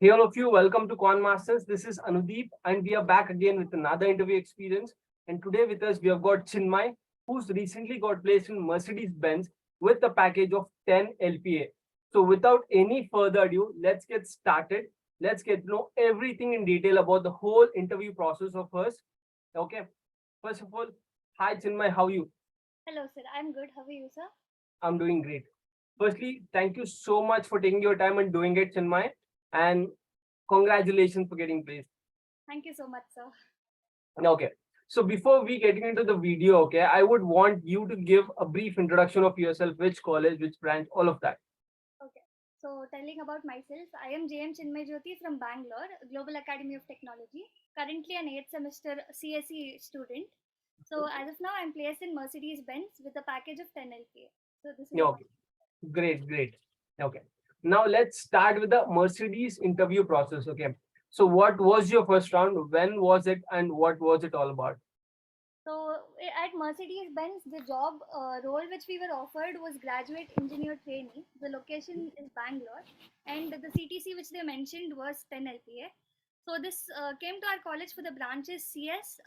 Hey all of you, welcome to Quant Masters. This is Anudeep and we are back again with another interview experience. And today with us, we have got Chinmai, who's recently got placed in Mercedes Benz with a package of 10 LPA. So without any further ado, let's get started. Let's get to know everything in detail about the whole interview process of hers. Okay. First of all, hi Chinmai, how are you? Hello, sir. I'm good. How are you, sir? I'm doing great. Firstly, thank you so much for taking your time and doing it, Chinmai. And congratulations for getting placed. Thank you so much, sir. Okay. So before we getting into the video, okay, I would want you to give a brief introduction of yourself, which college, which branch, all of that. Okay. So, telling about myself, I am J M Chinmai Jyothy from Bangalore, Global Academy of Technology. Currently, an 8th semester CSE student. So, as of now, I'm placed in Mercedes Benz with a package of 10 LPA. So, this is Yeah, about. okay. Great, great. Okay. Now let's start with the Mercedes interview process. Okay. So what was your first round? When was it and what was it all about? So, at Mercedes Benz, the job role which we were offered was graduate engineer trainee. The location is Bangalore, and the CTC which they mentioned was 10 LPA. So, this came to our college for the branches CS,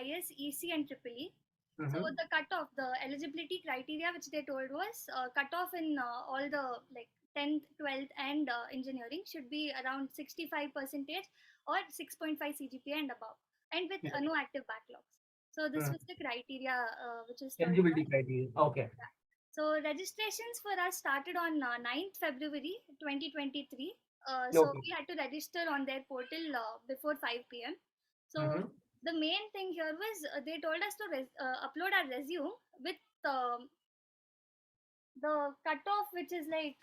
IS, EC, and Triple E. So, Mm-hmm. the cutoff, the eligibility criteria which they told was cutoff in all the like 10th, 12th, and engineering should be around 65 percentage or 6.5 CGPA and above, and with Yeah. no active backlogs. So this Mm. was the criteria which was told to Eligibility us. criteria. Okay. Yeah. So registrations for us started on 9th February 2023. So Okay. we had to register on their portal before 5 p.m. So Mm-hmm. the main thing here was they told us to upload our resume with um, the cutoff, which is like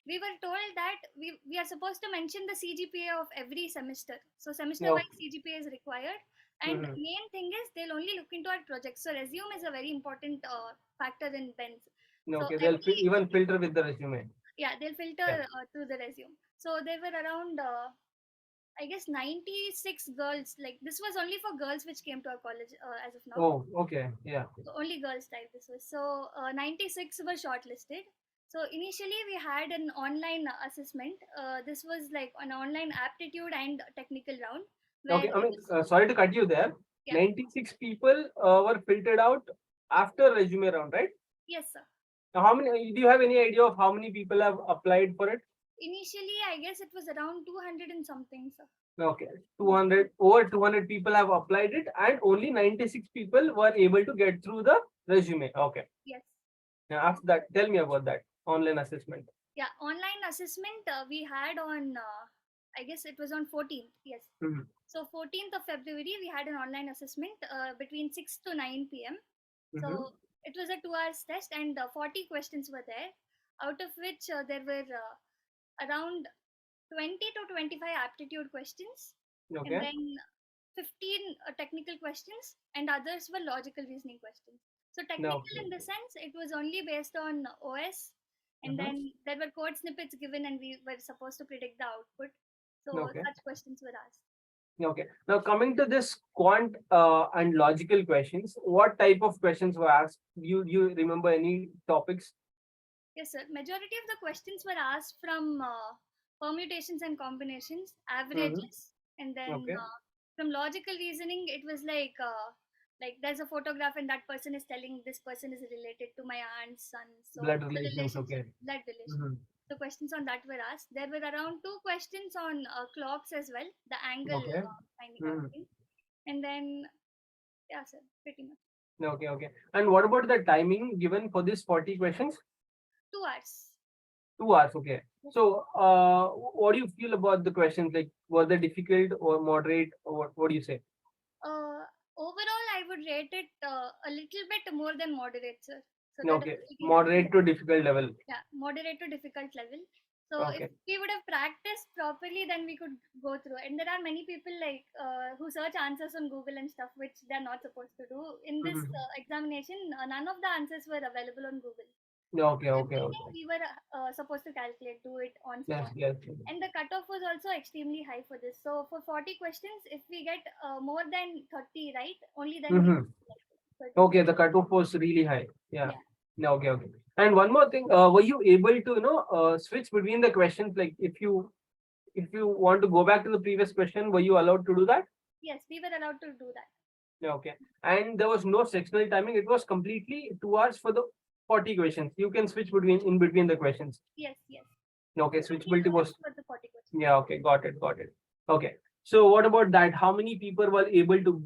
we were told that we are supposed to mention the CGPA of every semester. So semester Okay. wise CGPA is required. And Mm-hmm. main thing is they'll only look into our projects. So resume is a very important factor in Benz. So Okay. They'll every even filter with the resume. yeah they'll filter Yeah. through the resume. So there were around I guess 96 girls. Like this was only for girls which came to our college as of now. Oh, okay. Yeah. So only girls type this was. So 96 were shortlisted. So initially we had an online assessment. This was like an online aptitude and technical round where Okay. it I mean, was sorry to cut you there. yeah 96 people were filtered out after resume round, right? yes sir. Now, how many? Do you have any idea of how many people have applied for it? Initially I guess it was around 200 and something sir. Okay, Yes 200 over 200 people have applied it, and only 96 people were able to get through the resume. Okay. yes. Now, after that, tell me about that online assessment. Yeah, online assessment we had on I guess it was on 14th. Yes. Mm-hmm. So 14th of February we had an online assessment between 6 to 9 p.m. So Mm-hmm. it was a 2 hours test and 40 questions were there, out of which there were around 20 to 25 aptitude questions, and Okay. then 15 technical questions, and others were logical reasoning questions. So No. technical in the sense it was only based on OS, and Mm-hmm. then there were code snippets given, and we were supposed to predict the output. So Okay. such questions were asked. Okay. Now coming to this quant and logical questions, what type of questions were asked? You remember any topics? Yes, sir. Majority of the questions were asked from permutations and combinations, Mm-hmm. averages, and then Okay. from logical reasoning, it was like there's a photograph and that person is telling this person is related to my aunt's son. So Blood the relations. relationship, Okay. blood relation. Mm-hmm. So questions on that were asked. There were around two questions on clocks as well, the angle Okay. finding out Mm-hmm. thing, and then yeah, sir, pretty much Okay. Okay. And what about the timing given for these 40 questions? 2 hours. 2 hours, okay. So, what do you feel about the questions? Like, were they difficult or moderate, or what do you say? Uh, Overall, I would rate it a little bit more than moderate, sir. So the Okay, difficulty level, moderate to difficult level. yeah, moderate to difficult level. So if Okay. we would have practiced properly, then we could go through. And there are many people like who search answers on Google and stuff, which they're not supposed to do. In this Mhm. examination, none of the answers were available on Google. Okay, okay, Everything okay. we were supposed to calculate, do it on Yes, spot. yes. Yes. And the cutoff was also extremely high for this. So for 40 questions, if we get more than 30 right, only then we Mm-hmm. get selected. So it was Okay, the cutoff was really high. Yeah. yeah. Yeah, okay, okay. And one more thing, were you able to, switch between the questions? Like, if you if you want to go back to the previous question, were you allowed to do that? Yes, we were allowed to do that. Yeah, okay. And there was no sectional timing. It was completely 2 hours for the 40 questions. You can switch in between the questions. Yes, yes. Okay, 3 switchability was. minutes for the 40 questions. Yeah, okay, got it, got it. Okay. So what about that? How many people were able to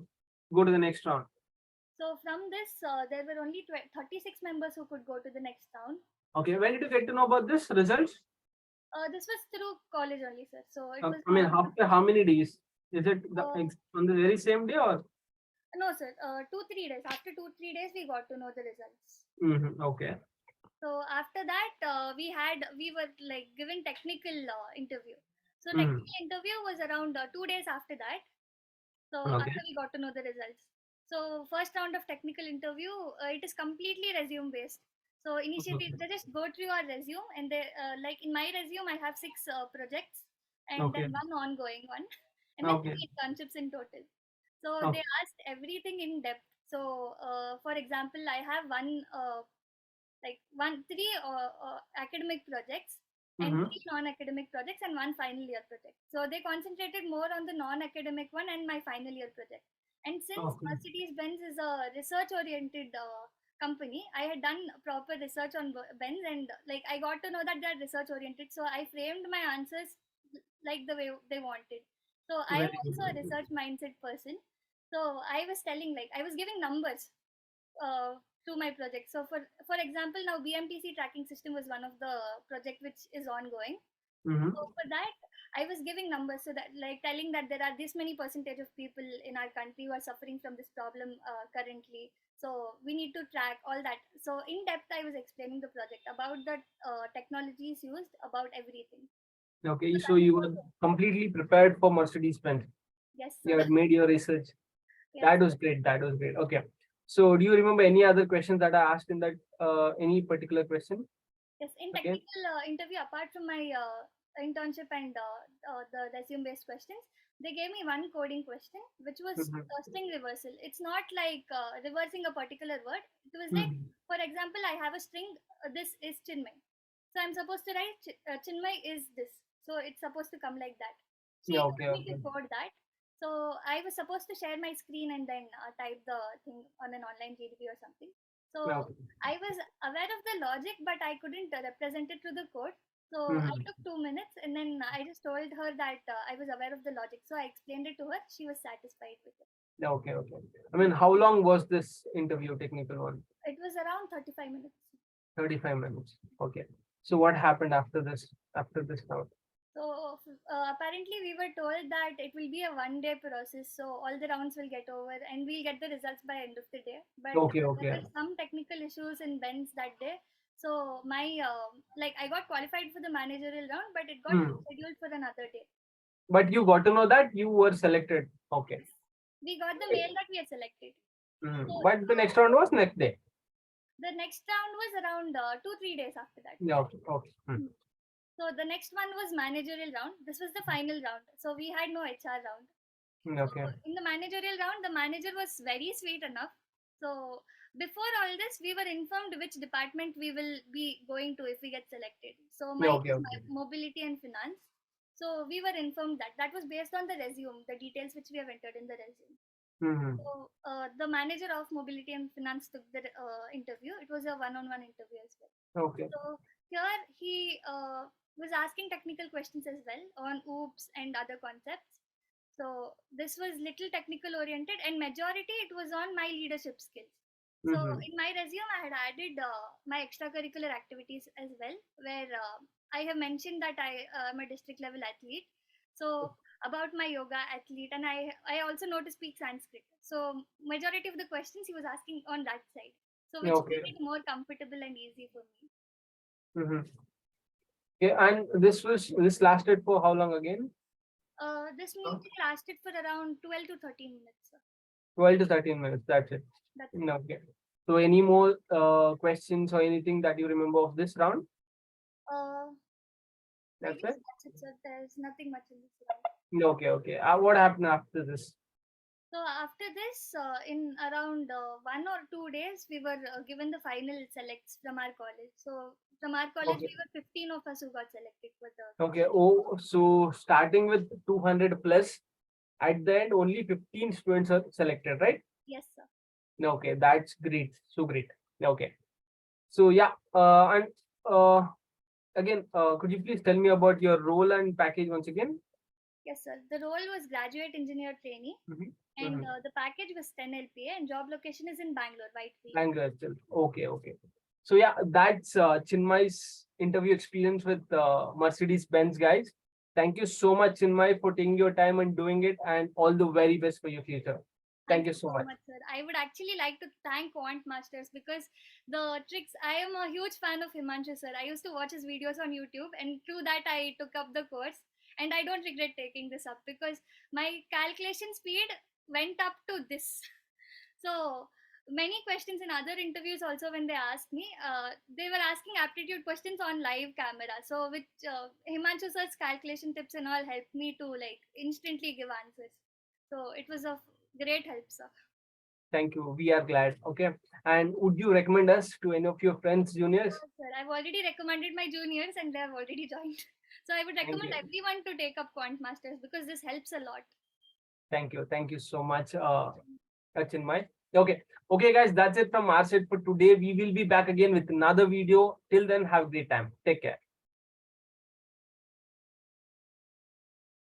go to the next round? So from this, there were only 36 members who could go to the next round. Okay, when did you get to know about this results? This was through college only, sir. So it was I mean, not. after how many days? Is it Uh, on the very same day or? No, sir. 2-3 days. After 2-3 days, we got to know the results. Okay. So after that, we were like given technical interview. So Mhm. technical interview was around 2 days after that. So Okay. after we got to know the results. So first round of technical interview, it is completely resume based. So initially they just go through your resume, and they like in my resume I have 6 projects, and Okay. then one ongoing one, and then Okay. 3 internships in total. So Okay. they asked everything in depth. So for example, I have like three academic projects and Mm-hmm. 3 non-academic projects and one final year project. So they concentrated more on the non-academic one and my final year project. And since Okay. Mercedes Benz is a research oriented company, I had done proper research on Benz, and like I got to know that they're research oriented. So I framed my answers like the way they wanted. So I am Very also a good. research mindset person. So I was telling, like I was giving numbers to my project. So for example, now BMTC tracking system was one of the project which is ongoing. Mm-hmm. So for that, I was giving numbers, so that like telling that there are this many percentage of people in our country who are suffering from this problem currently. So we need to track all that. So in depth, I was explaining the project about the technologies used, about everything. So Okay, so that you was were completely prepared for Mercedes Benz. yes, You sir. had made your research. Yes. That was great. That was great. Okay. So do you remember any other questions that I asked in that any particular question? Yes, in Again? technical interview, apart from my internship and the resume-based questions, they gave me one coding question, which was Mm-hmm. string reversal. It's not like reversing a particular word. It was like, Mm-hmm. for example, I have a string. This is Chinmay, so I'm supposed to write Chinmay is this. So it's supposed to come like that. She Yeah, told okay, me to okay. code that. So I was supposed to share my screen and then type the thing on an online GDP or something. Yeah, So okay. I was aware of the logic, but I couldn't represent it to the code. So I Mm-hmm. took 2 minutes, and then I just told her that I was aware of the logic. So I explained it to her. She was satisfied with it. Yeah, okay, okay. I mean, how long was this interview, technical one? It was around 35 minutes. 35 minutes. Okay. So what happened after this? After this round? So apparently, we were told that it will be a one-day process. So all the rounds will get over, and we'll get the results by end of the day. But Okay, there okay. were some technical issues in Benz that day. So my like I got qualified for the managerial round, but it got Hmm. scheduled for another day. But you got to know that you were selected. Okay. We got the mail that we had selected. So But the next round was next day. the next round was around 2-3 days after that. Yeah, okay, okay. So the next one was managerial round. This was the final round. So we had no HR round. So Okay. in the managerial round, the manager was very sweet enough. So before all this, we were informed which department we will be going to if we get selected. So Yeah, mine okay, was okay. mobility and finance. So we were informed that that was based on the resume, the details which we have entered in the resume. Mm-hmm. So the manager of mobility and finance took the interview. It was a one-on-one interview as well. Okay. So here he was asking technical questions as well on OOPS and other concepts. So this was little technical oriented, and majority it was on my leadership skills. So Mm-hmm. in my resume, I had added my extracurricular activities as well, where I have mentioned that I am a district level athlete. So about my yoga athlete, and I also know to speak Sanskrit. So majority of the questions he was asking on that side. So Yeah, which okay. made it more comfortable and easy for me. Mm-hmm. Okay, and this lasted for how long again? This meeting lasted for around 12 to 13 minutes. 12 to 13 minutes. That's it. That's it. Okay. So any more questions or anything that you remember of this round? Uh, I That's guess it. that's it, sir. There's nothing much in this round. Okay, okay. What happened after this? So after this, in around 1 or 2 days, we were given the final selects from our college. So From our college, Okay. we were 15 of us who got selected for the. Okay. Oh, so starting with 200 plus, at the end, only 15 students are selected, right? Yes, sir. Okay, that's great. So great. Okay. So yeah, and again, could you please tell me about your role and package once again? Yes, sir. The role was graduate engineer trainee, Mhm. and Mhm. the package was 10 LPA, and job location is in Bangalore, Whitefield. Language itself. Okay, okay. So yeah, that's Chinmai's interview experience with Mercedes Benz, guys. Thank you so much, Chinmai, for taking your time and doing it, and all the very best for your future. Thank Thank you you so so much. much, sir. I would actually like to thank Quant Masters because the tricks. I am a huge fan of Himanshu, sir. I used to watch his videos on YouTube, and through that, I took up the course. And I don't regret taking this up because my calculation speed went up to this. So many questions in other interviews also when they asked me, they were asking aptitude questions on live camera. So with Himanshu sir's calculation tips and all helped me to like instantly give answers. So it was of great help, sir. Thank you. We are glad. Okay. And would you recommend us to any of your friends, juniors? Sure, sir. I've already recommended my juniors and they have already joined. So I would Thank recommend you. everyone to take up Quant Masters because this helps a lot. Thank you. Thank you so much, Chinmay. Okay. Okay, guys, that's it from our side for today. We will be back again with another video. Till then, have a great time. Take care.